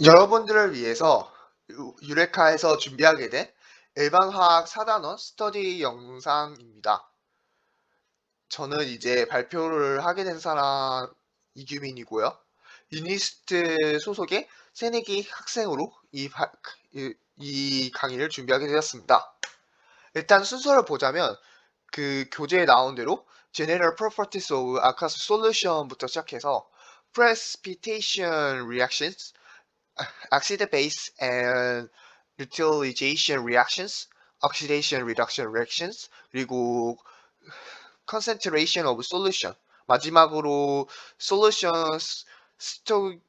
여러분들을 위해서 유레카에서 준비하게 된 일반화학 4단원 스터디 영상입니다. 저는 이제 발표를 하게 된 사람 이규민이고요. 유니스트 소속의 새내기 학생으로 이 강의를 준비하게 되었습니다. 일단 순서를 보자면 그 교재에 나온 대로 General Properties of Aqueous Solution부터 시작해서 Precipitation Reactions, acid base and utilization reactions, oxidation reduction reactions, 그리고 concentration of solution. 마지막으로 solution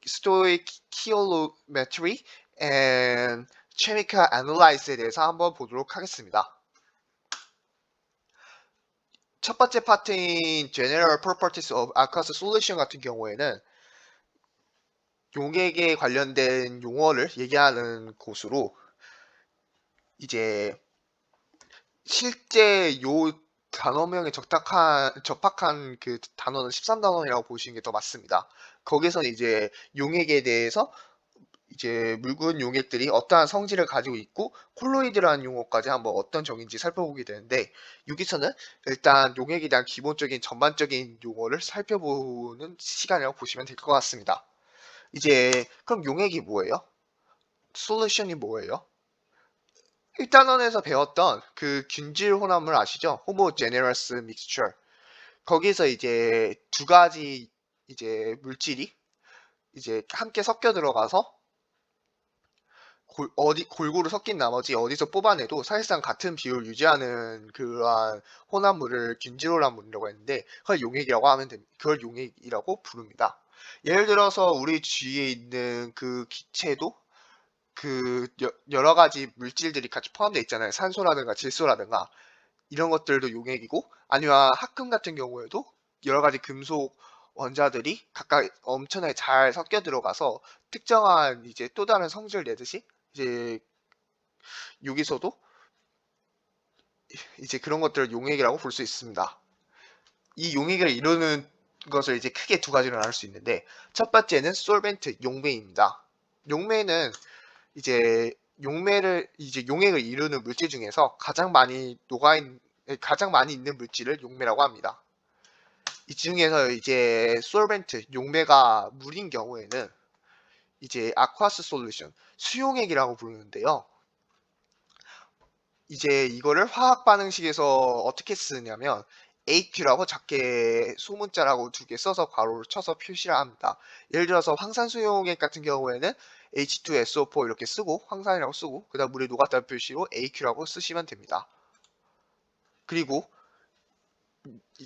stoichiometry and chemical analyze에 대해서 한번 보도록 하겠습니다. 첫 번째 파트인 general properties of aqueous solution 같은 경우에는 용액에 관련된 용어를 얘기하는 곳으로 이제 실제 요 단어명에 적합한 그 단어는 13단원이라고 보시는 게 더 맞습니다. 거기서 이제 용액에 대해서 이제 묽은 용액들이 어떠한 성질을 가지고 있고 콜로이드라는 용어까지 한번 어떤 정의인지 살펴보게 되는데 여기서는 일단 용액에 대한 기본적인 전반적인 용어를 살펴보는 시간이라고 보시면 될 것 같습니다. 이제 그럼 용액이 뭐예요? 솔루션이 뭐예요? 1단원에서 배웠던 그 균질 혼합물 아시죠? homogeneous mixture. 거기서 이제 두 가지 이제 물질이 이제 함께 섞여 들어가서 골고루 섞인 나머지 어디서 뽑아내도 사실상 같은 비율 유지하는 그러한 혼합물을 균질 혼합물이라고 했는데 그걸 용액이라고 부릅니다. 예를 들어서 우리 주위에 있는 그 기체도 그 여러 가지 물질들이 같이 포함되어 있잖아요. 산소라든가 질소라든가 이런 것들도 용액이고, 아니면 합금 같은 경우에도 여러 가지 금속 원자들이 각각 엄청나게 잘 섞여 들어가서 특정한 이제 또 다른 성질을 내듯이 이제 여기서도 이제 그런 것들을 용액이라고 볼 수 있습니다. 이 용액을 이루는 것을 이제 크게 두 가지로 나눌 수 있는데, 첫 번째는 솔벤트, 용매입니다. 용매는 이제 용액을 이루는 물질 중에서 가장 많이 있는 물질을 용매라고 합니다. 이 중에서 이제 솔벤트, 용매가 물인 경우에는 이제 아쿠아스 솔루션, 수용액이라고 부르는데요. 이제 이거를 화학 반응식에서 어떻게 쓰냐면 AQ라고 작게 소문자라고 두 개 써서 괄호를 쳐서 표시를 합니다. 예를 들어서 황산수용액 같은 경우에는 H2SO4 이렇게 쓰고 황산이라고 쓰고 그다음 물에 녹았다는 표시로 AQ라고 쓰시면 됩니다. 그리고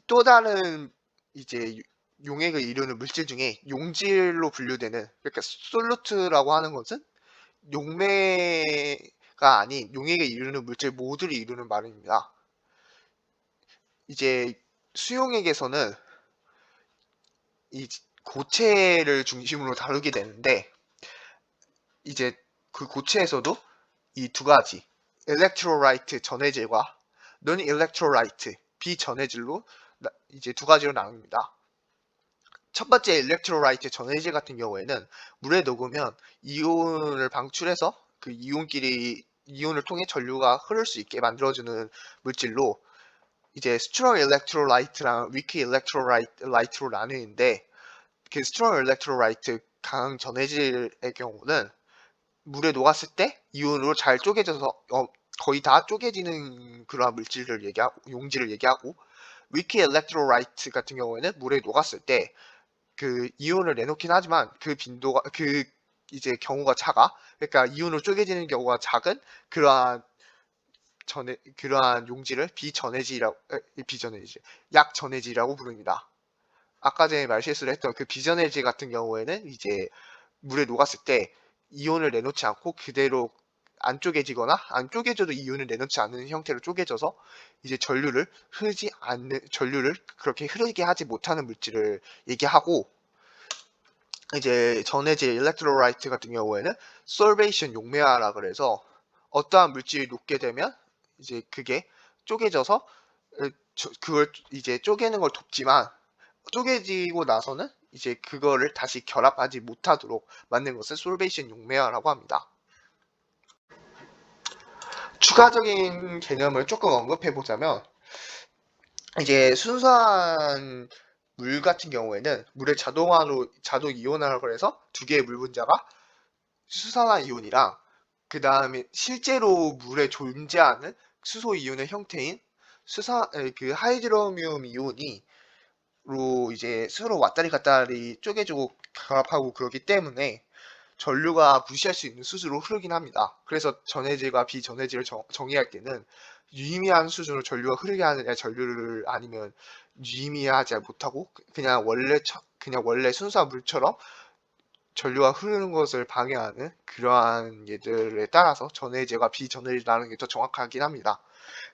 또 다른 이제 용액을 이루는 물질 중에 용질로 분류되는, 그러니까 솔루트라고 하는 것은 용매가 아닌 용액을 이루는 물질 모두를 이루는 말입니다. 이제 수용액에서는 이 고체를 중심으로 다루게 되는데, 이제 그 고체에서도 이 두 가지 일렉트로라이트 전해질과 non 일렉트로라이트 비전해질로 이제 두 가지로 나눕니다. 첫 번째 일렉트로라이트 전해질 같은 경우에는 물에 녹으면 이온을 방출해서 그 이온을 통해 전류가 흐를 수 있게 만들어주는 물질로 이제 스트롱 일렉트로라이트랑 위크 일렉트로라이트로 나뉘는데, 그 스트롱 일렉트로라이트 강한 전해질의 경우는 물에 녹았을 때 이온으로 잘 쪼개져서 거의 다 쪼개지는 그러한 용질을 얘기하고, 위크 일렉트로라이트 같은 경우에는 물에 녹았을 때 그 이온을 내놓긴 하지만 그 빈도가 이제 경우가 작아. 그러니까 이온으로 쪼개지는 경우가 작은 그러한 용질을 약전해질이라고 부릅니다. 아까 전에 말실수를 했던 그 비전해질 같은 경우에는 이제 물에 녹았을 때 이온을 내놓지 않고 그대로 안 쪼개지거나 안 쪼개져도 이온을 내놓지 않는 형태로 쪼개져서 이제 전류를 그렇게 흐르게 하지 못하는 물질을 얘기하고, 이제 전해질 일렉트로라이트 같은 경우에는 솔베이션 용매화라 그래서 어떠한 물질이 녹게 되면 이제 그게 쪼개져서 그걸 이제 쪼개는 걸 돕지만 쪼개지고 나서는 이제 그거를 다시 결합하지 못하도록 만든 것을 솔베이션 용매화라고 합니다. 추가적인 개념을 조금 언급해 보자면 이제 순수한 물 같은 경우에는 물의 자동 이온화를 해서 두 개의 물 분자가 수산화 이온이랑 그 다음에 실제로 물에 존재하는 수소 이온의 형태인 그 하이드로뮴 이온이 로 이제 서로 왔다리 갔다리 쪼개주고 결합하고 그러기 때문에 전류가 무시할 수 있는 수준으로 흐르긴 합니다. 그래서 전해질과 비전해질을 정의할 때는 유의미한 수준으로 전류가 흐르게 하느냐 전류를 아니면 유의미하지 못하고 그냥 원래 순수한 물처럼 전류가 흐르는 것을 방해하는 그러한 예들에 따라서 전해질과 비전해질이라는 게 더 정확하긴 합니다.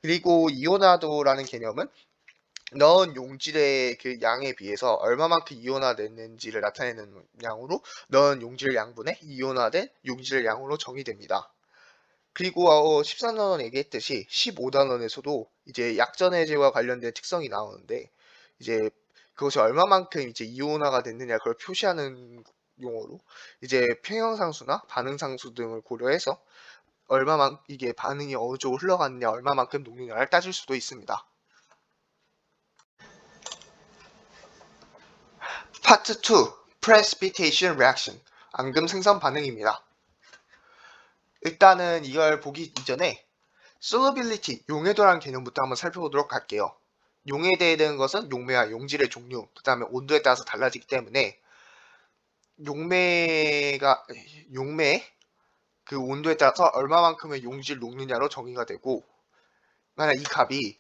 그리고 이온화도라는 개념은 넣은 용질의 그 양에 비해서 얼마만큼 이온화됐는지를 나타내는 양으로 넣은 용질 양분의 이온화된 용질 양으로 정의됩니다. 그리고 14단원 얘기했듯이 15단원에서도 이제 약전해질과 관련된 특성이 나오는데 이제 그것이 얼마만큼 이제 이온화가 됐느냐 그걸 표시하는 용어로 이제 평형상수나 반응상수 등을 고려해서 이게 반응이 어느 쪽으로 흘러갔느냐 얼마만큼 녹느냐를 따질 수도 있습니다. 파트 2 Precipitation Reaction 앙금 생성 반응입니다. 일단은 이걸 보기 이전에 Solubility, 용해도라는 개념부터 한번 살펴보도록 할게요. 용해되는 것은 용매와 용질의 종류, 그 다음에 온도에 따라서 달라지기 때문에 용매 그 온도에 따라서 얼마만큼의 용질 녹느냐로 정의가 되고 만약 이 값이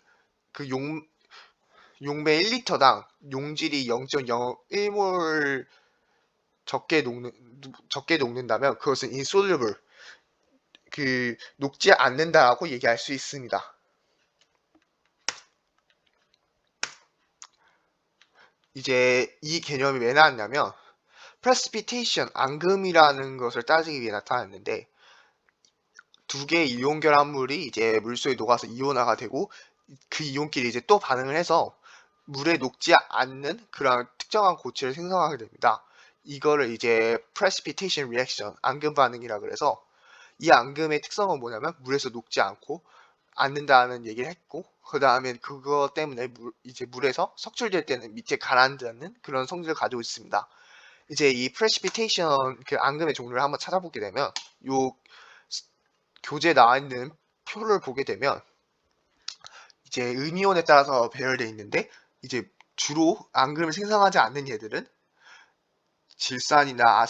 그 용매 1리터당 용질이 0.01몰 적게 녹는다면 그것은 insoluble 녹지 않는다라고 얘기할 수 있습니다. 이제 이 개념이 왜 나왔냐면 precipitation, 앙금이라는 것을 따지기 위해 나타났는데 두 개의 이온 결합물이 이제 물속에 녹아서 이온화가 되고 그 이온끼리 이제 또 반응을 해서 물에 녹지 않는 그런 특정한 고체를 생성하게 됩니다. 이거를 이제 precipitation reaction, 앙금 반응이라 그래서 이 앙금의 특성은 뭐냐면 물에서 녹지 않는다는 얘기를 했고 그 다음에 그거 때문에 이제 물에서 석출될 때는 밑에 가라앉는 그런 성질을 가지고 있습니다. 이제 이 precipitation 그 앙금의 종류를 한번 찾아보게 되면 요 교재에 나와 있는 표를 보게 되면 이제 음이온에 따라서 배열되어 있는데 이제 주로 앙금을 생성하지 않는 얘들은 질산이나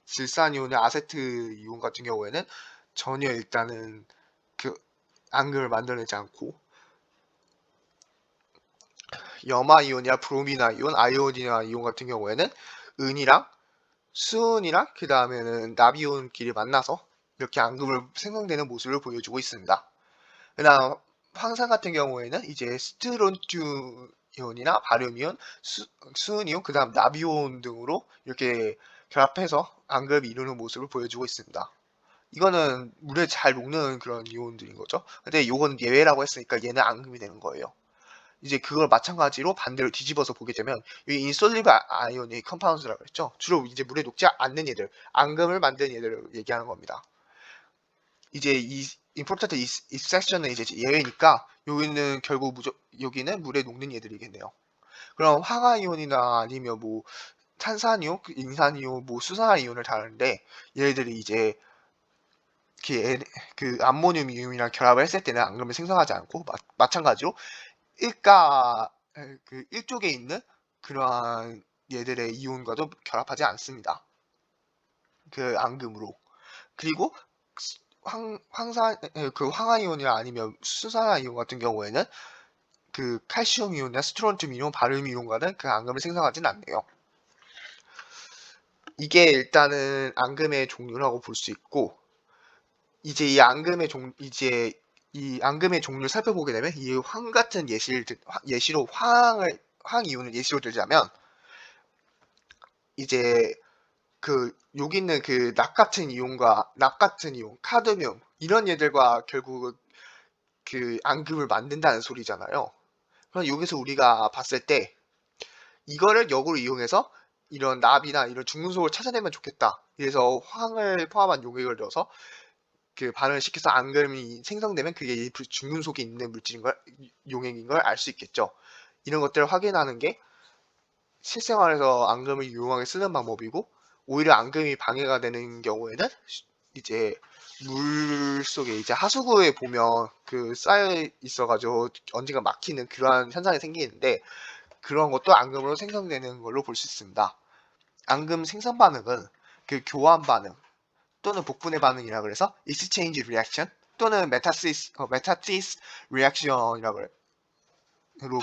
질산이온의 아세트 이온 같은 경우에는 전혀 일단은 그 앙금을 만들어내지 않고 염화이온이나 브로미나 이온, 아이오디나 이온 같은 경우에는 은이랑 수은이랑 그 다음에는 나비온끼리 만나서 이렇게 앙금을 생성되는 모습을 보여주고 있습니다. 그다음 황산 같은 경우에는 이제 스트론튬 이온이나 바륨 이온, 수은 이온, 그다음 나비온 등으로 이렇게 결합해서 앙금을 이루는 모습을 보여주고 있습니다. 이거는 물에 잘 녹는 그런 이온들인 거죠. 근데 이건 예외라고 했으니까 얘는 앙금이 되는 거예요. 이제 그걸 마찬가지로 반대로 뒤집어서 보게 되면 이 인솔리브 아이온이 컴파운드라고 했죠. 주로 이제 물에 녹지 않는 얘들, 앙금을 만드는 얘들을 얘기하는 겁니다. 이제 이 important exception은 이제 예외니까 여기는 결국 여기는 물에 녹는 얘들이겠네요. 그럼 황화이온이나 아니면 뭐 탄산이온, 인산이온, 뭐 수산화이온을 다루는데 얘네들이 이제 그 암모늄 이온이랑 결합을 했을 때는 앙금을 생성하지 않고 마찬가지로 그 일쪽에 있는 그러한 얘들의 이온과도 결합하지 않습니다. 그 앙금으로. 그리고 그 황화이온이나 아니면 수산화이온 같은 경우에는 그 칼슘 이온이나 스트론튬 이온, 바륨 이온과는 그 앙금을 생성하진 않네요. 이게 일단은 앙금의 종류라고 볼 수 있고 이제 이 앙금의 종류를 살펴보게 되면 이 황 같은 예시로 황 이온을 예시로 들자면 이제 여기 있는 그 납 같은 이온, 카드뮴 이런 얘들과 결국 그 앙금을 만든다는 소리잖아요. 그럼 여기서 우리가 봤을 때 이거를 역으로 이용해서 이런 납이나 이런 중금속을 찾아내면 좋겠다. 그래서 황을 포함한 용액을 넣어서 그 반응을 시켜서 앙금이 생성되면 그게 이 중금속에 있는 물질인 걸, 용액인 걸 알 수 있겠죠. 이런 것들을 확인하는 게 실생활에서 앙금을 유용하게 쓰는 방법이고, 오히려 앙금이 방해가 되는 경우에는 이제 물 속에 이제 하수구에 보면 그 쌓여 있어가지고 언젠가 막히는 그러한 현상이 생기는데, 그런 것도 앙금으로 생성되는 걸로 볼 수 있습니다. 앙금 생성 반응은 그 교환 반응 또는 복분해 반응이라 그래서 exchange reaction 또는 metathesis reaction이라고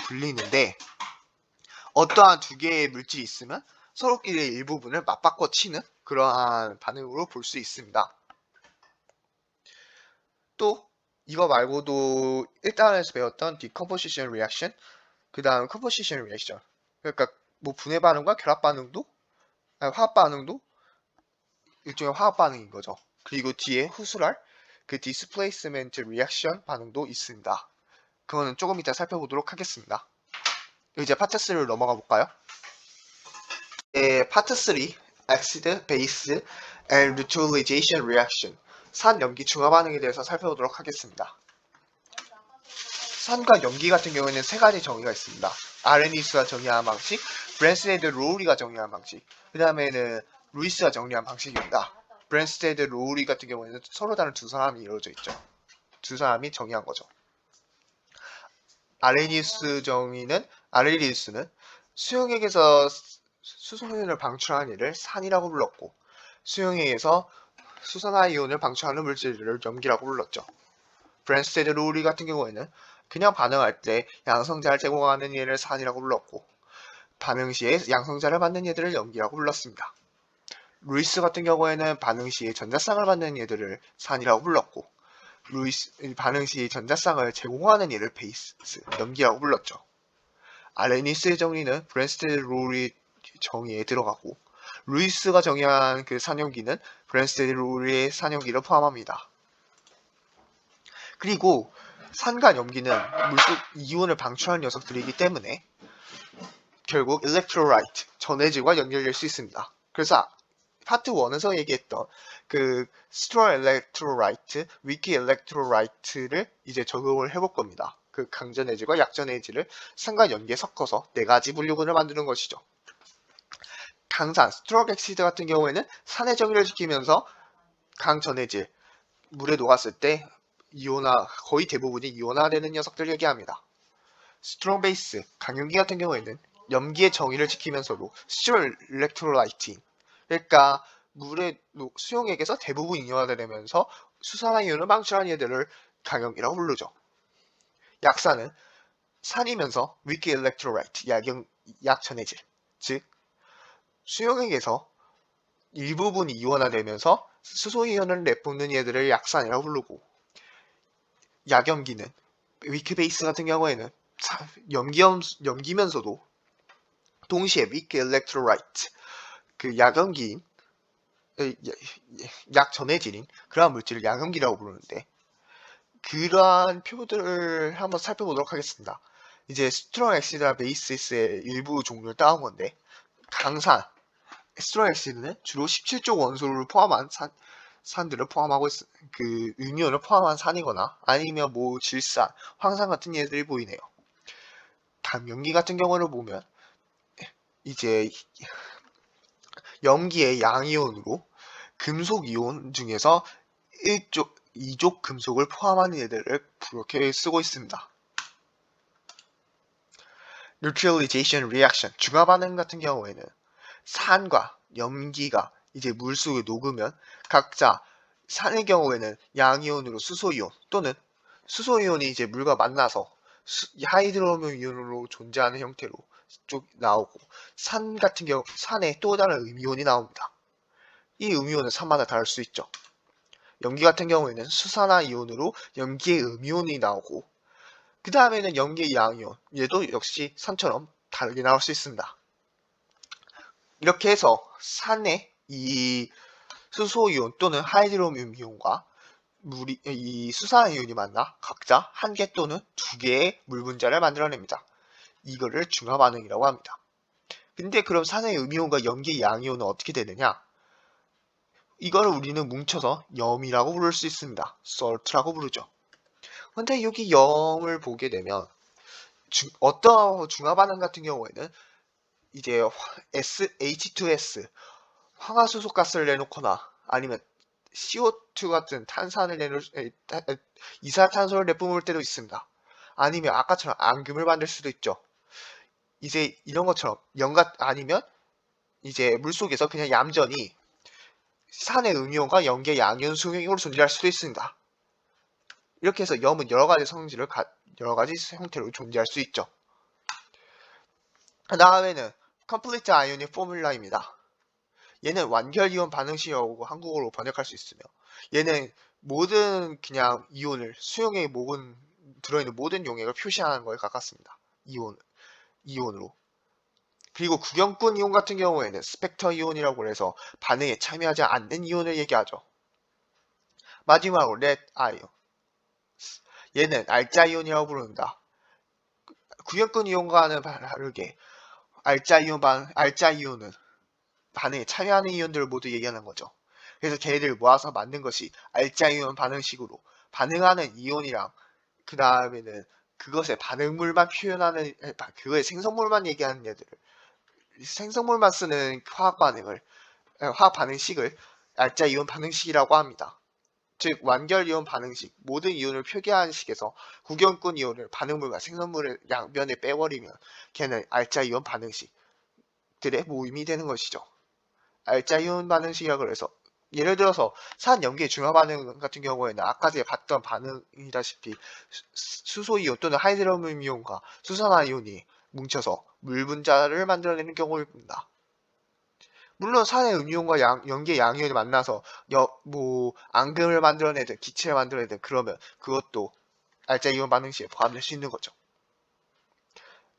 불리는데, 어떠한 두 개의 물질이 있으면 서로끼리 일부분을 맞바꿔 치는 그러한 반응으로 볼 수 있습니다. 또 이거 말고도 1단에서 배웠던 decomposition reaction, 그 다음 composition reaction, 그러니까 뭐 분해 반응과 결합 반응도, 화학 반응도 일종의 화학 반응인 거죠. 그리고 뒤에 후술할 그 displacement reaction 반응도 있습니다. 그거는 조금 이따 살펴보도록 하겠습니다. 이제 파트 3로 넘어가 볼까요? 파트 3, acid, base, and neutralization reaction, 산, 염기 중화 반응에 대해서 살펴보도록 하겠습니다. 산과 염기 같은 경우에는 세 가지 정의가 있습니다. 아레니우스가 정의한 방식, 브랜스테드 로우리가 정의한 방식, 그 다음에는 루이스가 정의한 방식입니다. 브랜스테드 로우리 같은 경우에는 서로 다른 두 사람이 이루어져 있죠. 두 사람이 정의한 거죠. 아레니우스는 수용액에서 수소이온을 방출하는 일을 산이라고 불렀고, 수용액에서 수산화이온을 방출하는 물질을 염기라고 불렀죠. 브랜스테드 로우리 같은 경우에는 그냥 반응할 때 양성자를 제공하는 얘를 산이라고 불렀고, 반응 시에 양성자를 받는 얘들을 염기라고 불렀습니다. 루이스 같은 경우에는 반응 시에 전자쌍을 받는 얘들을 산이라고 불렀고, 반응 시 전자쌍을 제공하는 얘를 베이스, 염기라고 불렀죠. 아레니스의 정의는 브랜스테드 로우리 정의에 들어가고, 루이스가 정의한 그 산염기는 브랜스테드 로우리의 산염기를 포함합니다. 그리고 산과 염기는 물속 이온을 방출하는 녀석들이기 때문에 결국 electrolyte, 전해질과 연결될 수 있습니다. 그래서 파트 1에서 얘기했던 그 strong electrolyte, weak electrolyte를 이제 적용을 해볼 겁니다. 그 강전해질과 약전해질을 산과 염기에 섞어서 네 가지 분류군을 만드는 것이죠. 강산, strong acid 같은 경우에는 산의 정의를 지키면서 강전해질, 물에 녹았을 때 거의 대부분이 이온화되는 녀석들을 얘기합니다. 스트롱 베이스, 강염기 같은 경우에는 염기의 정의를 지키면서도 스트롱 일렉트로라이트인, 그러니까 수용액에서 대부분 이온화되면서 수산화이온을 방출하는 얘들을 강염기라고 부르죠. 약산은 산이면서 위키 일렉트로라이트, 약전해질, 즉 수용액에서 일부분이 이온화되면서 수소이온을 내뿜는 얘들을 약산이라고 부르고, 약염기는 위크베이스 같은 경우에는 염기면서도 동시에 위크 일렉트로라이트, 그 약염기인, 약전해질인 그러한 물질을 약염기라고 부르는데, 그러한 표들을 한번 살펴보도록 하겠습니다. 이제 스트롱 엑시드와 베이시스의 일부 종류를 따온 건데, 강산, 스트롱 엑시드는 주로 17족 원소를 포함한 산들을 포함하고 그 음이온을 포함한 산이거나 아니면 뭐 질산, 황산 같은 예들이 보이네요. 염기 같은 경우를 보면 이제 염기의 양이온으로 금속 이온 중에서 2족 금속을 포함하는 얘들을 그렇게 쓰고 있습니다. Neutralization reaction, 중화 반응 같은 경우에는 산과 염기가 이제 물속에 녹으면 각자 산의 경우에는 양이온으로 수소이온 또는 수소이온이 이제 물과 만나서 하이드로뮴 이온으로 존재하는 형태로 쭉 나오고, 산 같은 경우 산에 또 다른 음이온이 나옵니다. 이 음이온은 산마다 다를 수 있죠. 염기 같은 경우에는 수산화 이온으로 염기의 음이온이 나오고, 그 다음에는 염기의 양이온, 얘도 역시 산처럼 다르게 나올 수 있습니다. 이렇게 해서 산의 이 수소이온 또는 하이드로뮴 이온과 이 수산이온이 만나 각자 한 개 또는 두 개의 물 분자를 만들어냅니다. 이거를 중화 반응이라고 합니다. 근데 그럼 산의 음이온과 염기의 양이온은 어떻게 되느냐? 이걸 우리는 뭉쳐서 염이라고 부를 수 있습니다. salt라고 부르죠. 근데 여기 염을 보게 되면 어떤 중화 반응 같은 경우에는 이제 H2S 황화수소가스를 내놓거나 아니면 CO2 같은 탄산을 이산화탄소를 내뿜을 때도 있습니다. 아니면 아까처럼 앙금을 만들 수도 있죠. 이제 이런 것처럼 아니면 이제 물속에서 그냥 얌전히 산의 음이온과 염기의 양이온 수용으로 존재할 수도 있습니다. 이렇게 해서 염은 여러 가지 형태로 존재할 수 있죠. 그 다음에는 컴플리트 아이오닉 포뮬라입니다. 얘는 완결 이온 반응식이라고 한국어로 번역할 수 있으며 얘는 모든 그냥 이온을 수용액 모든 들어있는 모든 용액을 표시하는 거에 가깝습니다. 이온으로. 그리고 구경꾼 이온 같은 경우에는 스펙터 이온이라고 해서 반응에 참여하지 않는 이온을 얘기하죠. 마지막으로 레드 아이온. 얘는 알자 이온이라고 부릅니다. 구경꾼 이온과는 다르게 알자 이온은 반응에 참여하는 이온들을 모두 얘기하는 거죠. 그래서 걔네들을 모아서 만든 것이 알자 이온 반응식으로 반응하는 이온이랑 그 다음에는 그것의 반응물만 표현하는 그거의 생성물만 얘기하는 얘들을 생성물만 쓰는 화학 반응식을 알자 이온 반응식이라고 합니다. 즉 완결 이온 반응식 모든 이온을 표기하는 식에서 구경꾼 이온을 반응물과 생성물을 양면에 빼버리면 걔는 알자 이온 반응식들의 모임이 되는 것이죠. 알자 이온 반응식이라고 해서 예를 들어서 산 염기의 중화 반응 같은 경우에는 아까 전에 봤던 반응이다시피 수소 이온 또는 하이드로뮴 이온과 수산화 이온이 뭉쳐서 물 분자를 만들어내는 경우입니다. 물론 산의 음이온과 염기의 양이온이 만나서 앙금을 만들어내든 기체를 만들어내든 그러면 그것도 알자 이온 반응식에 포함될 수 있는 거죠.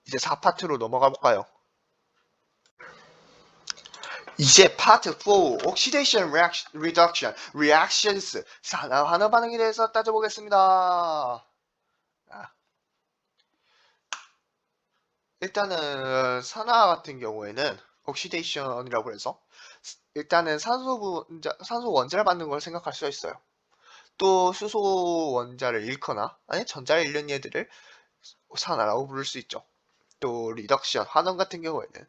이제 4파트로 넘어가 볼까요? 이제 파트 4 Oxidation Reduction Reactions 산화환원 반응에 대해서 따져보겠습니다. 일단은 산화 같은 경우에는 옥시데이션이라고 해서 일단은 산소 원자를 만든 걸 생각할 수가 있어요. 또 수소 원자를 잃거나 아니 전자를 잃는 얘들을 산화라고 부를 수 있죠. 또 리덕션 환원 같은 경우에는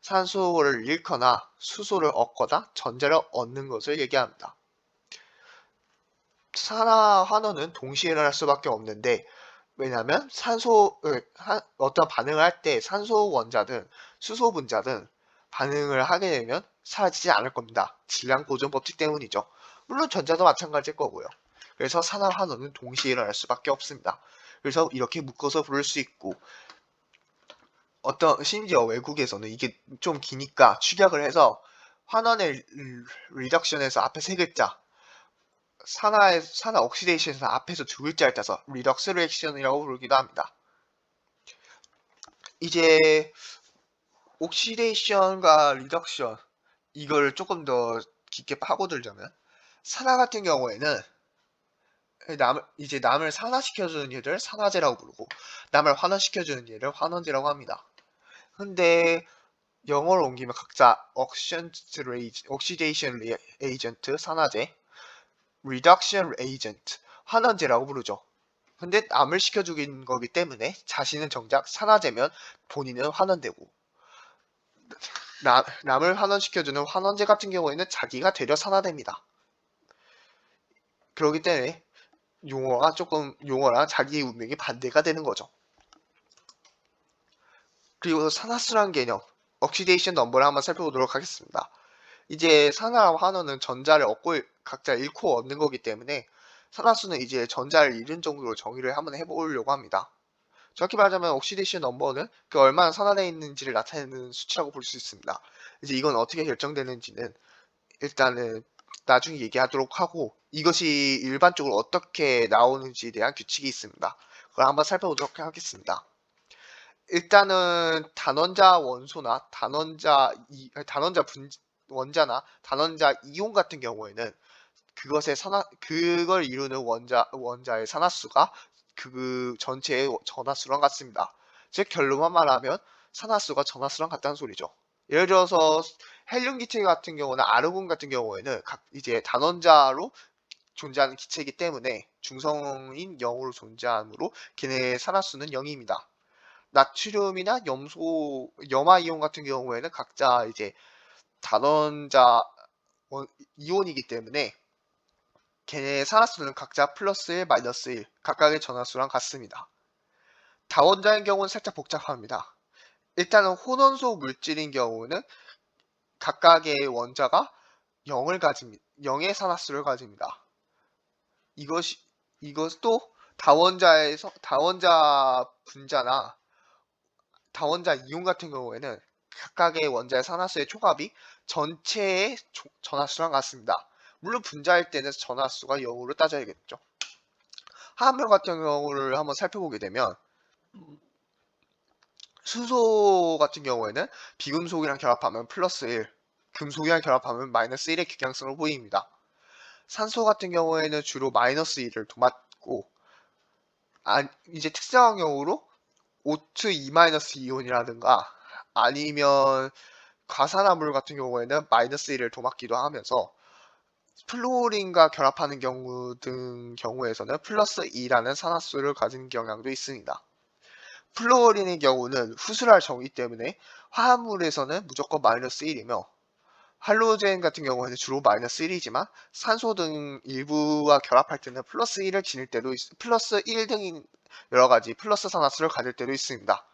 산소를 잃거나 수소를 얻거나 전자를 얻는 것을 얘기합니다. 산화 환원은 동시에 일어날 수밖에 없는데 왜냐하면 어떤 반응을 할 때 산소 원자든 수소 분자든 반응을 하게 되면 사라지지 않을 겁니다. 질량 보존 법칙 때문이죠. 물론 전자도 마찬가지일 거고요. 그래서 산화 환원은 동시에 일어날 수밖에 없습니다. 그래서 이렇게 묶어서 부를 수 있고 심지어 외국에서는 이게 좀 기니까 축약을 해서 환원의 리덕션에서 앞에 세 글자 산화 옥시데이션에서 앞에서 두 글자를 따서 리덕스 리액션이라고 부르기도 합니다. 이제 옥시데이션과 리덕션 이걸 조금 더 깊게 파고들자면 산화 같은 경우에는 남을 산화시켜주는 얘를 산화제라고 부르고 남을 환원시켜주는 얘를 환원제라고 합니다. 근데 영어로 옮기면 각자 옥시데이션 에이전트 산화제, 리덕션 에이전트 환원제라고 부르죠. 근데 남을 시켜주긴 거기 때문에 자신은 정작 산화제면 본인은 환원되고 남을 환원시켜주는 환원제 같은 경우에는 자기가 되려 산화됩니다. 그렇기 때문에 용어랑 자기의 운명이 반대가 되는 거죠. 그리고 산화수라는 개념, 옥시데이션 넘버를 한번 살펴보도록 하겠습니다. 이제 산화와 환원은 전자를 각자 잃고 얻는 거기 때문에 산화수는 이제 전자를 잃은 정도로 정의를 한번 해보려고 합니다. 정확히 말하자면 옥시데이션 넘버는 그 얼마나 산화되어 있는지를 나타내는 수치라고 볼 수 있습니다. 이제 이건 어떻게 결정되는지는 일단은 나중에 얘기하도록 하고 이것이 일반적으로 어떻게 나오는지에 대한 규칙이 있습니다. 그걸 한번 살펴보도록 하겠습니다. 일단은 단원자 원소나 원자나 단원자 이온 같은 경우에는 그걸 이루는 원자의 산화수가 그 전체의 전하수랑 같습니다. 즉 결론만 말하면 산화수가 전하수랑 같다는 소리죠. 예를 들어서 헬륨 기체 같은 경우는 아르곤 같은 경우에는 이제 단원자로 존재하는 기체이기 때문에 중성인 0으로 존재하므로 걔네의 산화수는 0입니다. 나트륨이나 염화 이온 같은 경우에는 각자 이제 단원자 이온이기 때문에 걔네의 산화수는 각자 플러스 1, 마이너스 1 각각의 전화수랑 같습니다. 다원자인 경우는 살짝 복잡합니다. 일단은 혼원소 물질인 경우는 각각의 원자가 0의 산화수를 가집니다. 이것도 다원자 분자나 다원자 이온 같은 경우에는 각각의 원자의 산화수의 총합이 전체의 전화수랑 같습니다. 물론 분자일 때는 전화수가 0으로 따져야겠죠. 화합물 같은 경우를 한번 살펴보게 되면 수소 같은 경우에는 비금속이랑 결합하면 플러스 1, 금속이랑 결합하면 마이너스 1의 극양성을 보입니다. 산소 같은 경우에는 주로 마이너스 1을 도맡고 이제 특정한 경우로 O2 2-이온이라든가 아니면 과산화물 같은 경우에는 마이너스 1을 도맡기도 하면서 플루오린과 결합하는 경우에서는 플러스 2라는 산화수를 가진 경향도 있습니다. 플루오린의 경우는 후술할 정이 때문에 화합물에서는 무조건 마이너스 1이며 할로젠 같은 경우에는 주로 마이너스 1이지만 산소 등 일부와 결합할 때는 플러스 1을 지닐 때도 플러스 1 등인 여러가지 플러스 산화수를 가질 때도 있습니다.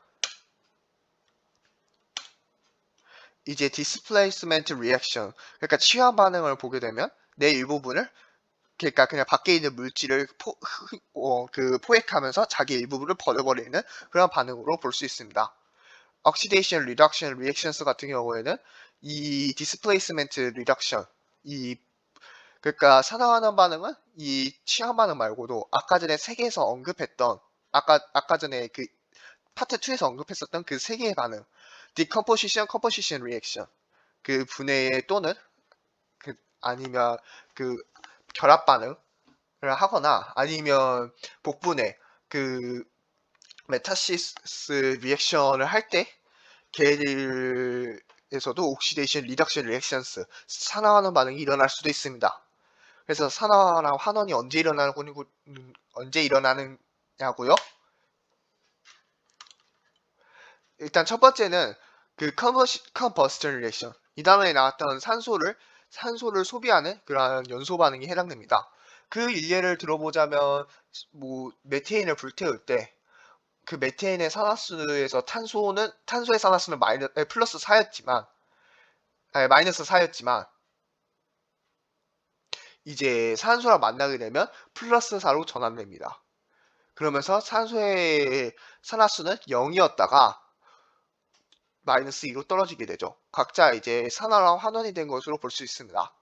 이제 디스플레이스먼트 리액션, 그러니까 취한 반응을 보게 되면 내 일부분을 그러니까 그냥 밖에 있는 물질을 포획하면서 자기 일부분을 버려버리는 그런 반응으로 볼 수 있습니다. 옥시데이션 리덕션 리액션스 같은 경우에는 이 디스플레이스먼트 리덕션, 그러니까 산화하는 반응은 이 취한 반응 말고도 아까 전에 3개에서 언급했던 아까 전에 그 파트 2에서 언급했었던 그 3개의 반응, decomposition, composition reaction, 그 분해 또는 아니면 그 결합 반응을 하거나 아니면 복분해 그 메타시스 리액션을 할 때 걔들에서도 옥시데이션 리덕션 리액션스 산화하는 반응이 일어날 수도 있습니다. 그래서 산화랑 환원이 언제 일어나느냐고요? 일단 첫 번째는 그 combustion reaction, 이 다음에 나왔던 산소를 소비하는 그러한 연소 반응이 해당됩니다. 그 일례를 들어보자면 메테인을 불태울 때 그 메테인의 산화수에서 탄소의 산화수는 플러스 4였지만 마이너스 4였지만 이제 산소랑 만나게 되면 플러스 4로 전환됩니다. 그러면서 산소의 산화수는 0이었다가 마이너스 2로 떨어지게 되죠. 각자 이제 산화랑 환원이 된 것으로 볼 수 있습니다.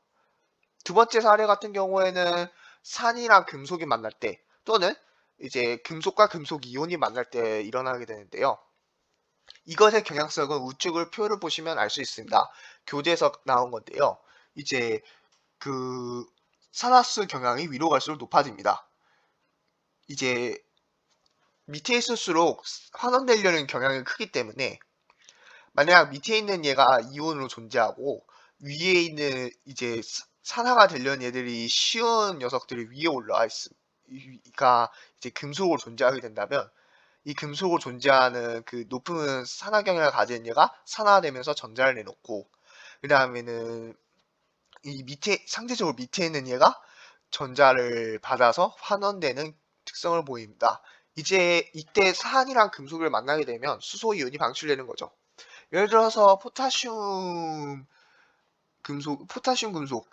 두 번째 사례 같은 경우에는 산이랑 금속이 만날 때 또는 이제 금속과 금속 이온이 만날 때 일어나게 되는데요. 이것의 경향성은 우측을 표를 보시면 알 수 있습니다. 교재에서 나온 건데요. 이제 그 산화수 경향이 위로 갈수록 높아집니다. 이제 밑에 있을수록 환원되려는 경향이 크기 때문에 만약 밑에 있는 얘가 이온으로 존재하고 위에 있는 이제 산화가 되려는 얘들이 쉬운 녀석들이 위에 올라와 있으니까 이제 금속으로 존재하게 된다면 이 금속으로 존재하는 그 높은 산화 경향을 가진 얘가 산화되면서 전자를 내놓고 그 다음에는 상대적으로 밑에 있는 얘가 전자를 받아서 환원되는 특성을 보입니다. 이제 이때 산이랑 금속을 만나게 되면 수소 이온이 방출되는 거죠. 예를 들어서 포타슘 금속,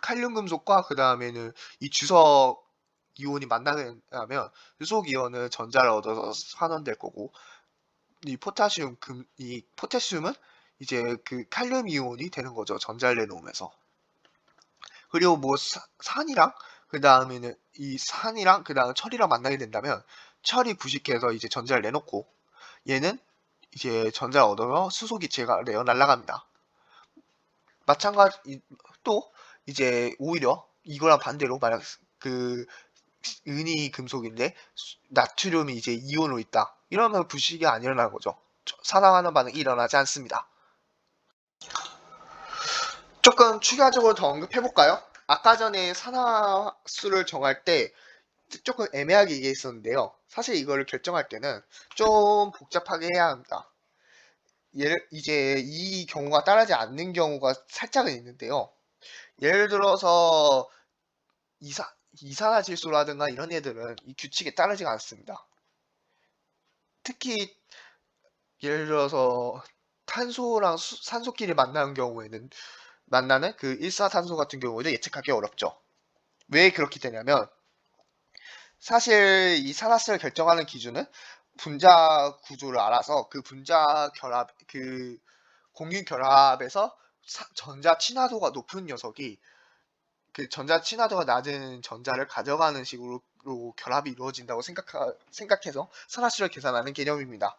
칼륨 금속과 그 다음에는 이 주석 이온이 만나게 되면 주석 이온은 전자를 얻어서 환원될 거고 이 포타슘은 이제 그 칼륨 이온이 되는 거죠. 전자를 내놓으면서. 그리고 산이랑 그 다음에는 산이랑 그 다음 철이랑 만나게 된다면 철이 부식해서 이제 전자를 내놓고 얘는 이제 전자를 얻어서 수소 기체가 내어 날아갑니다. 마찬가지 또 이제 오히려 이거랑 반대로 만약 그 은이 금속인데 나트륨이 이제 이온으로 있다. 이러면 부식이 안 일어나는 거죠. 산화하는 반응이 일어나지 않습니다. 조금 추가적으로 더 언급해볼까요? 아까 전에 산화수를 정할 때 조금 애매하게 얘기했었는데요. 사실 이거를 결정할 때는 좀 복잡하게 해야 합니다. 이제 이 경우가 따르지 않는 경우가 살짝은 있는데요. 예를 들어서 이사, 이산화질소라든가 이런 애들은 이 규칙에 따르지가 않습니다. 특히 예를 들어서 탄소랑 산소끼리 만나는 그 일산탄소 같은 경우는 예측하기 어렵죠. 왜 그렇게 되냐면 사실 이 산화수를 결정하는 기준은 분자 구조를 알아서 그 분자 결합, 그 공유 결합에서 전자 친화도가 높은 녀석이 그 전자 친화도가 낮은 전자를 가져가는 식으로 결합이 이루어진다고 생각해서 산화수를 계산하는 개념입니다.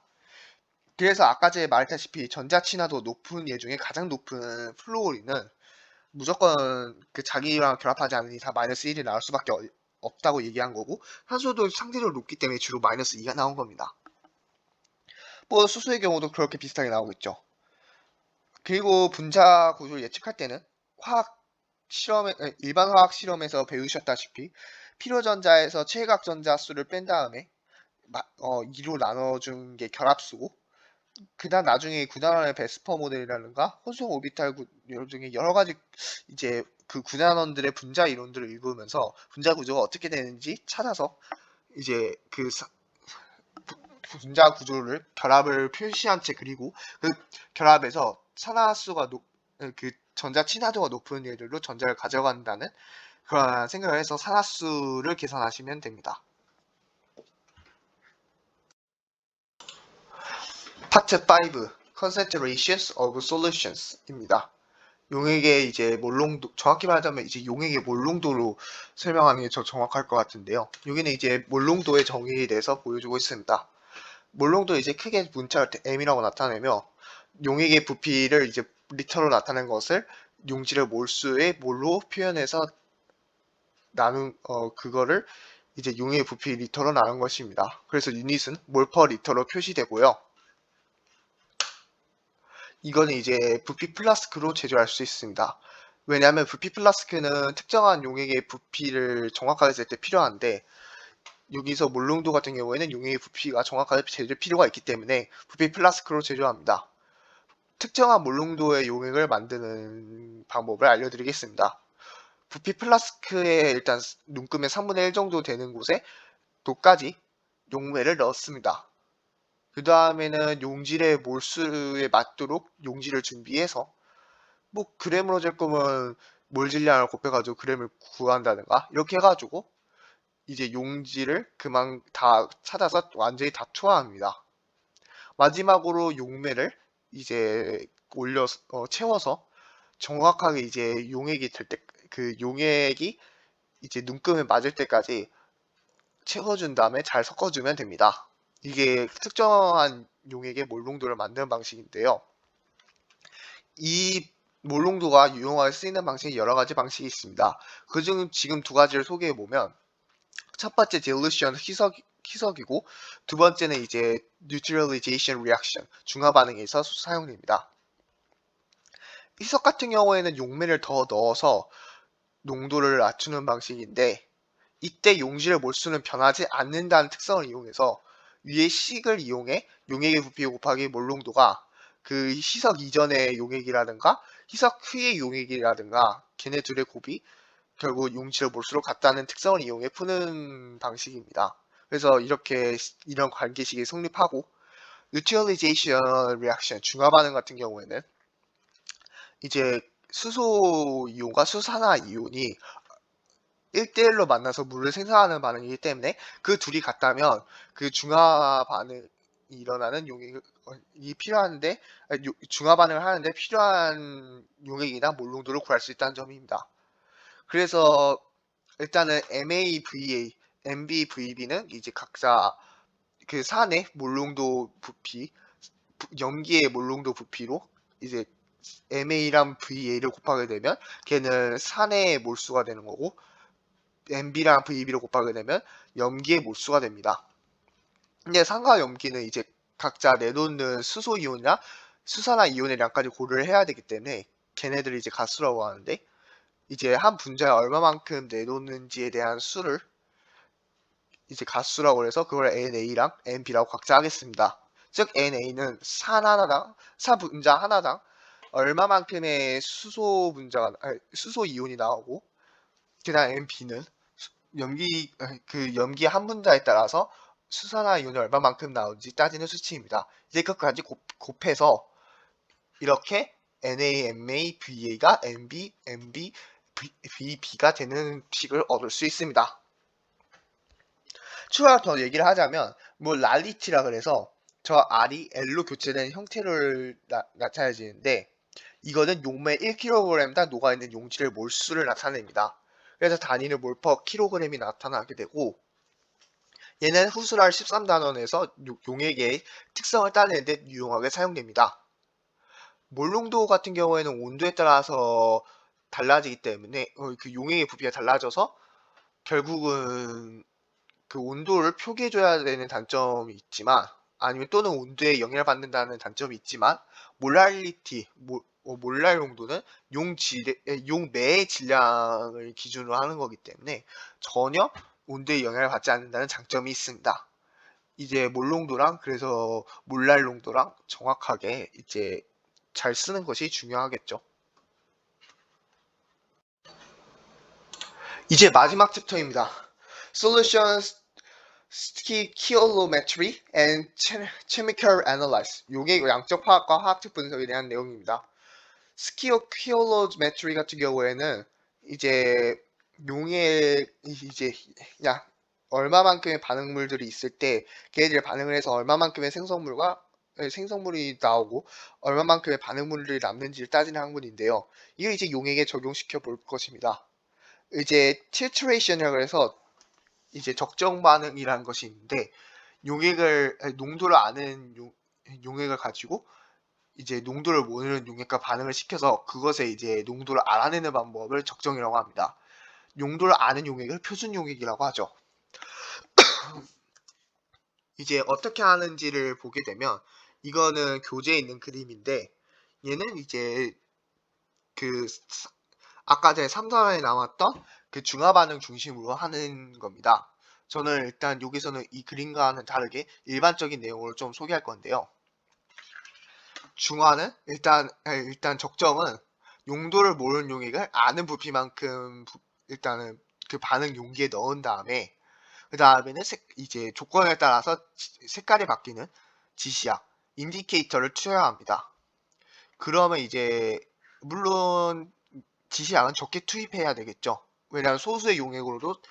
그래서 아까 전에 말했다시피 전자 친화도 높은 얘 중에 가장 높은 플루오린은 무조건 그 자기랑 결합하지 않은 이상 마이너스 1이 나올 수밖에 없다고 얘기한 거고, 산소도 상대적으로 높기 때문에 주로 마이너스 2가 나온 겁니다. 뭐 수소의 경우도 그렇게 비슷하게 나오고 있죠. 그리고 분자 구조를 예측할 때는 일반 화학 실험에서 배우셨다시피 필요전자에서 최각전자 수를 뺀 다음에 2로 나눠준 게 결합수고, 그다음 나중에 구단원의 베스퍼 모델이라든가 혼성 오비탈 중에 여러 가지 이제 그 구단원들의 분자 이론들을 읽으면서 분자 구조가 어떻게 되는지 찾아서 이제 그 분자 구조를 결합을 표시한 채 그리고 그 결합에서 그 전자 친화도가 높은 애들로 전자를 가져간다는 그런 생각을 해서 산화수를 계산하시면 됩니다. 파트 5 Concentrations of Solutions입니다. 용액의 이제 몰롱도, 정확히 말하자면 이제 용액의 몰롱도로 설명하는 게 더 정확할 것 같은데요. 여기는 이제 몰롱도의 정의에 대해서 보여주고 있습니다. 몰롱도 이제 크게 문자를 M이라고 나타내며 용액의 부피를 이제 리터로 나타낸 것을 용질의 몰수의 몰로 표현해서 그거를 이제 용액의 부피 리터로 나눈 것입니다. 그래서 유닛은 몰 퍼 리터로 표시되고요. 이거는 이제 부피 플라스크로 제조할 수 있습니다. 왜냐하면 부피 플라스크는 특정한 용액의 부피를 정확하게 잴 때 필요한데, 여기서 몰롱도 같은 경우에는 용액의 부피가 정확하게 제조될 필요가 있기 때문에 부피 플라스크로 제조합니다. 특정한 몰롱도의 용액을 만드는 방법을 알려드리겠습니다. 부피 플라스크에 일단 눈금의 3분의 1 정도 되는 곳에 도까지 용매를 넣었습니다. 그 다음에는 용질의 몰수에 맞도록 용질을 준비해서 뭐 그램으로 잴 거면 몰 질량을 곱해가지고 그램을 구한다든가 이렇게 해가지고 이제 용질을 그만 다 찾아서 완전히 다 투하합니다. 마지막으로 용매를 이제 채워서 정확하게 이제 용액이 될 때, 그 용액이 이제 눈금에 맞을 때까지 채워준 다음에 잘 섞어주면 됩니다. 이게 특정한 용액의 몰농도를 만드는 방식인데요. 이 몰농도가 유용하게 쓰이는 방식이 여러 가지 방식이 있습니다. 그중 지금 두 가지를 소개해 보면, 첫 번째 dilution 희석이고 두 번째는 이제 neutralization reaction 중화 반응에서 사용됩니다. 희석 같은 경우에는 용매를 더 넣어서 농도를 낮추는 방식인데, 이때 용질의 몰수는 변하지 않는다는 특성을 이용해서 위의 식을 이용해 용액의 부피 곱하기 몰농도가 그 희석 이전의 용액이라든가 희석 후의 용액이라든가 걔네 둘의 곱이 결국 용질의 몰수로 같다는 특성을 이용해 푸는 방식입니다. 그래서 이런 관계식이 성립하고, neutralization reaction 중화 반응 같은 경우에는 이제 수소 이온과 수산화 이온이 1대1로 만나서 물을 생성하는 반응이기 때문에 그 둘이 같다면 그 중화 반응이 일어나는 용액이 필요한데, 중화 반응을 하는데 필요한 용액이나 몰농도를 구할 수 있다는 점입니다. 그래서 일단은 MAVA, MBVB는 이제 각자 그 산의 몰농도 부피, 염기의 몰농도 부피로 이제 MA랑 VA를 곱하게 되면 걔는 산의 몰수가 되는 거고, MB랑 VB를 곱하게 되면 염기의 몰수가 됩니다. 근데 산과 염기는 이제 각자 내놓는 수소 이온이나 수산화 이온의 양까지 고려를 해야 되기 때문에 걔네들이 이제 가수라고 하는데, 이제 한 분자에 얼마만큼 내놓는지에 대한 수를 이제 가수라고 해서 그걸 NA랑 NB라고 각자 하겠습니다. 즉 NA는 산 분자 하나당 얼마만큼의 수소 이온이 나오고, 그다음 NB는 염기 한 분자에 따라서 수산화 이온이 얼마만큼 나오는지 따지는 수치입니다. 이제 그것까지 곱해서 이렇게 NA, MA, VA가 NB, MB, VB가 되는 식을 얻을 수 있습니다. 추가로 더 얘기를 하자면 뭐 랄리티라 그래서 저 R이 L로 교체된 형태를 나타내지는데, 이거는 용매 1kg당 녹아있는 용질의 몰수를 나타냅니다. 그래서 단위는 몰퍼 킬로그램이 나타나게 되고, 얘는 후스랄 13단원에서 용액의 특성을 따내는 데 유용하게 사용됩니다. 몰농도 같은 경우에는 온도에 따라서 달라지기 때문에 그 용액의 부피가 달라져서 결국은 그 온도를 표기해줘야 되는 단점이 있지만, 아니면 또는 온도에 영향을 받는다는 단점이 있지만, 몰랄 농도는 용매의 질량을 기준으로 하는 거기 때문에 전혀 온도에 영향을 받지 않는다는 장점이 있습니다. 이제 몰농도랑 그래서 몰랄 농도랑 정확하게 이제 잘 쓰는 것이 중요하겠죠. 이제 마지막 챕터입니다. Solutions, Stoichiometry and Chemical Analysis. 요게 양적 화학과 화학적 분석에 대한 내용입니다. Stoichiometry 같은 경우에는 이제 용액 이제 얼마만큼의 반응물들이 있을 때 걔네들이 반응을 해서 얼마만큼의 생성물이 나오고 얼마만큼의 반응물들이 남는지를 따지는 학문인데요. 이걸 이제 용액에 적용시켜 볼 것입니다. 이제 titration-이라고 해서 이제 적정 반응이라는 것이 있는데, 농도를 아는 용액을 가지고 이제 농도를 모르는 용액과 반응을 시켜서 그것의 이제 농도를 알아내는 방법을 적정이라고 합니다. 농도를 아는 용액을 표준 용액이라고 하죠. 이제 어떻게 하는지를 보게 되면, 이거는 교재에 있는 그림인데, 얘는 이제 그 아까 전에 3단원에 나왔던 그 중화 반응 중심으로 하는 겁니다. 저는 일단 여기서는 이 그림과는 다르게 일반적인 내용을 좀 소개할 건데요. 중화는 일단 적정은 용도를 모르는 용액을 아는 부피만큼 일단은 그 반응 용기에 넣은 다음에, 그 다음에는 이제 조건에 따라서 색깔이 바뀌는 지시약 인디케이터를 투여합니다. 그러면 이제 물론 지시약은 적게 투입해야 되겠죠. 왜냐하면 소수의 용액으로도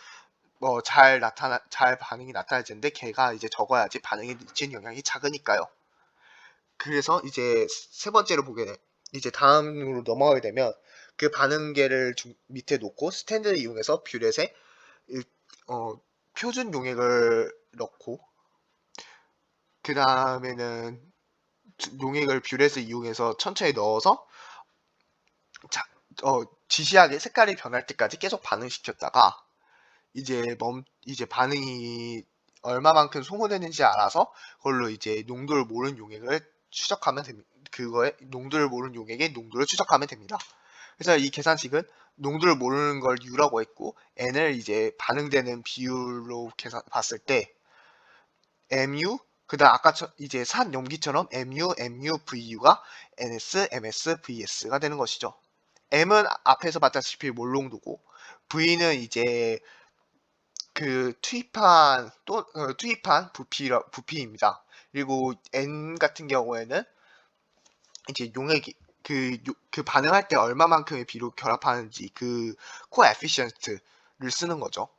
잘 반응이 나타나지는데 걔가 이제 적어야지 반응에 미치는 영향이 작으니까요. 그래서 이제 세 번째로 이제 다음으로 넘어가게 되면 그 반응계를 밑에 놓고 스탠드를 이용해서 뷰렛에 표준 용액을 넣고, 그 다음에는 용액을 뷰렛을 이용해서 천천히 넣어서 지시하게 색깔이 변할 때까지 계속 반응시켰다가 이제 반응이 얼마만큼 소모되는지 알아서 그걸로 이제 농도를 모르는 용액을 추적하면 됩니다. 농도를 모르는 용액의 농도를 추적하면 됩니다. 그래서 이 계산식은 농도를 모르는 걸 U라고 했고, N을 이제 반응되는 비율로 봤을 때 MU, 그다음 아까 이제 산 염기처럼 MU, VU가 NS, MS, VS가 되는 것이죠. M은 앞에서 봤다시피 몰농도고, V는 이제 그 투입한 부피입니다. 그리고 N 같은 경우에는 이제 용액이 그 반응할 때 얼마만큼의 비로 결합하는지 그 코에피션트를 쓰는 거죠.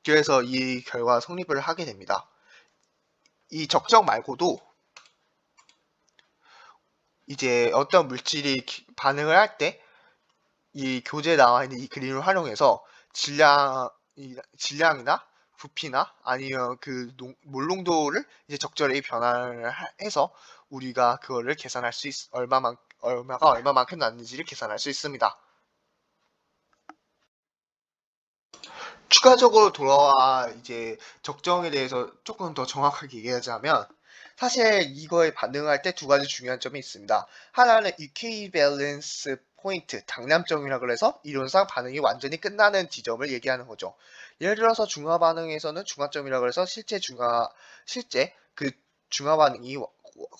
그래서 이 결과 성립을 하게 됩니다. 이 적정 말고도 이제 어떤 물질이 반응을 할 때 이 교재에 나와 있는 이 그림을 활용해서 질량이나 부피나 아니면 그 몰농도를 이제 적절히 변화를 해서 우리가 그거를 계산할 수 얼마가 얼마만큼 났는지를 계산할 수 있습니다. 추가적으로 돌아와 이제 적정에 대해서 조금 더 정확하게 얘기하자면, 사실 이거에 반응할 때 두 가지 중요한 점이 있습니다. 하나는 equivalence 포인트, 당량점이라 그래서 이론상 반응이 완전히 끝나는 지점을 얘기하는 거죠. 예를 들어서 중화 반응에서는 중화점이라 그래서 실제 그 중화 반응이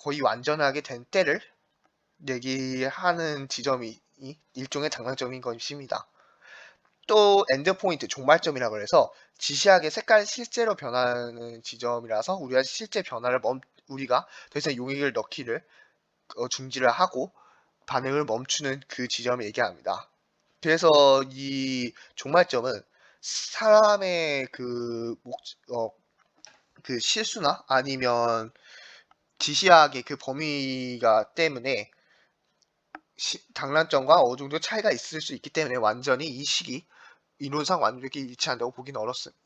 거의 완전하게 된 때를 얘기하는 지점이 일종의 당량점인 것입니다. 또 엔드 포인트, 종말점이라 그래서 지시하게 색깔이 실제로 변하는 지점이라서 우리가 실제 변화를 우리가 더 이상 용액을 넣기를 중지를 하고 반응을 멈추는 그 지점을 얘기합니다. 그래서 이 종말점은 사람의 그 실수나 아니면 지시하게 그 범위가 때문에 당란점과 어느 정도 차이가 있을 수 있기 때문에 완전히 이 시기 이론상 완벽히 일치한다고 보기는 어렵습니다.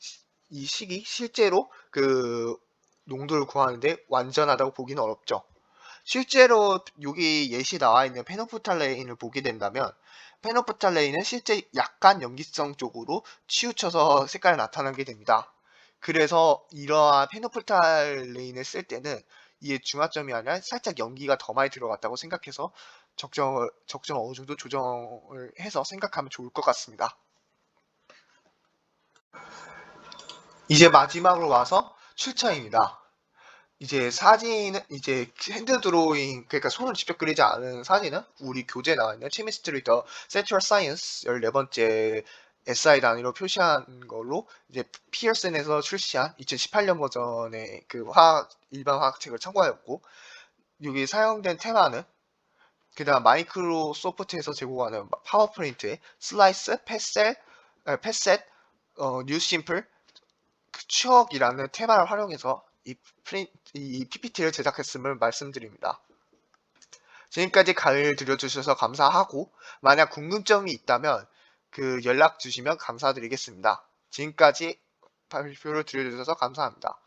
이 시기 실제로 그 농도를 구하는데 완전하다고 보기는 어렵죠. 실제로 여기 예시 나와 있는 페노프탈레인을 보게 된다면 페노프탈레인은 실제 약간 염기성 쪽으로 치우쳐서 색깔이 나타나게 됩니다. 그래서 이러한 페노프탈레인을 쓸 때는 이게 중화점이 아니라 살짝 연기가 더 많이 들어갔다고 생각해서 적정 어느 정도 조정을 해서 생각하면 좋을 것 같습니다. 이제 마지막으로 와서 출처입니다. 이제 사진은 이제 핸드 드로잉, 그러니까 손으로 직접 그리지 않은 사진은 우리 교재에 나와 있는 케미스트리 더 센트럴 사이언스 14번째 SI 단위로 표시한 걸로 이제 피어슨에서 출시한 2018년 버전의 그 일반 화학책을 참고하였고, 여기 사용된 테마는 그다음 마이크로소프트에서 제공하는 파워프린트의 슬라이스, 패셋, 뉴 심플, 추억이라는 테마를 활용해서 이 PPT를 제작했음을 말씀드립니다. 지금까지 강의를 들어주셔서 감사하고 만약 궁금점이 있다면 연락 주시면 감사드리겠습니다. 지금까지 발표를 들어주셔서 감사합니다.